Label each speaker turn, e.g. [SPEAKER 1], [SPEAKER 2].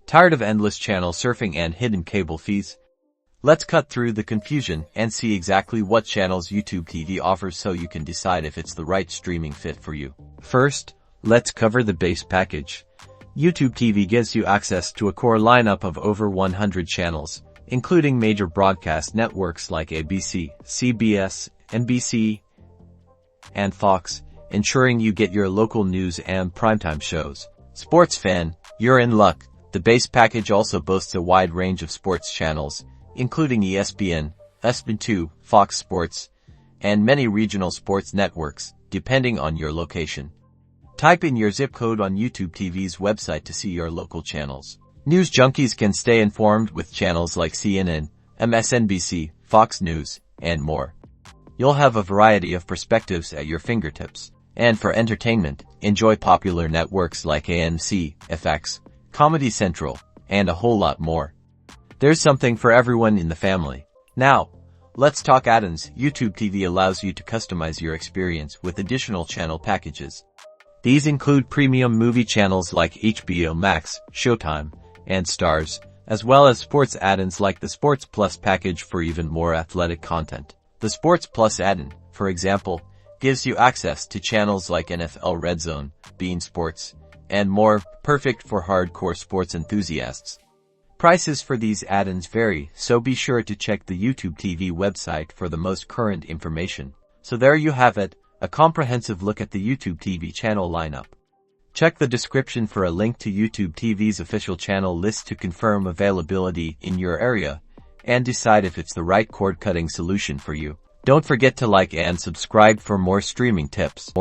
[SPEAKER 1] Tired of endless channel surfing and hidden cable fees? Let's cut through the confusion and see exactly what channels YouTube TV offers so you can decide if it's the right streaming fit for you. First, let's cover the base package. YouTube TV gives you access to a core lineup of over 100 channels, including major broadcast networks like ABC, CBS, NBC, and Fox, ensuring you get your local news and primetime shows. Sports fan, you're in luck. The base package also boasts a wide range of sports channels, including ESPN, ESPN2, Fox Sports, and many regional sports networks, depending on your location. Type in your zip code on YouTube TV's website to see your local channels. News junkies can stay informed with channels like CNN, MSNBC, Fox News, and more. You'll have a variety of perspectives at your fingertips. And for entertainment, enjoy popular networks like AMC, FX, Comedy Central, and a whole lot more. There's something for everyone in the family. Now, let's talk add-ons. YouTube TV allows you to customize your experience with additional channel packages. These include premium movie channels like HBO Max, Showtime, and Stars, as well as sports add-ons like the Sports Plus package for even more athletic content. The Sports Plus add-on, for example, gives you access to channels like NFL Red Zone, beIN Sports, and more, perfect for hardcore sports enthusiasts. Prices for these add-ons vary, so be sure to check the YouTube TV website for the most current information. So there you have it, a comprehensive look at the YouTube TV channel lineup. Check the description for a link to YouTube TV's official channel list to confirm availability in your area and decide if it's the right cord-cutting solution for you. Don't forget to like and subscribe for more streaming tips.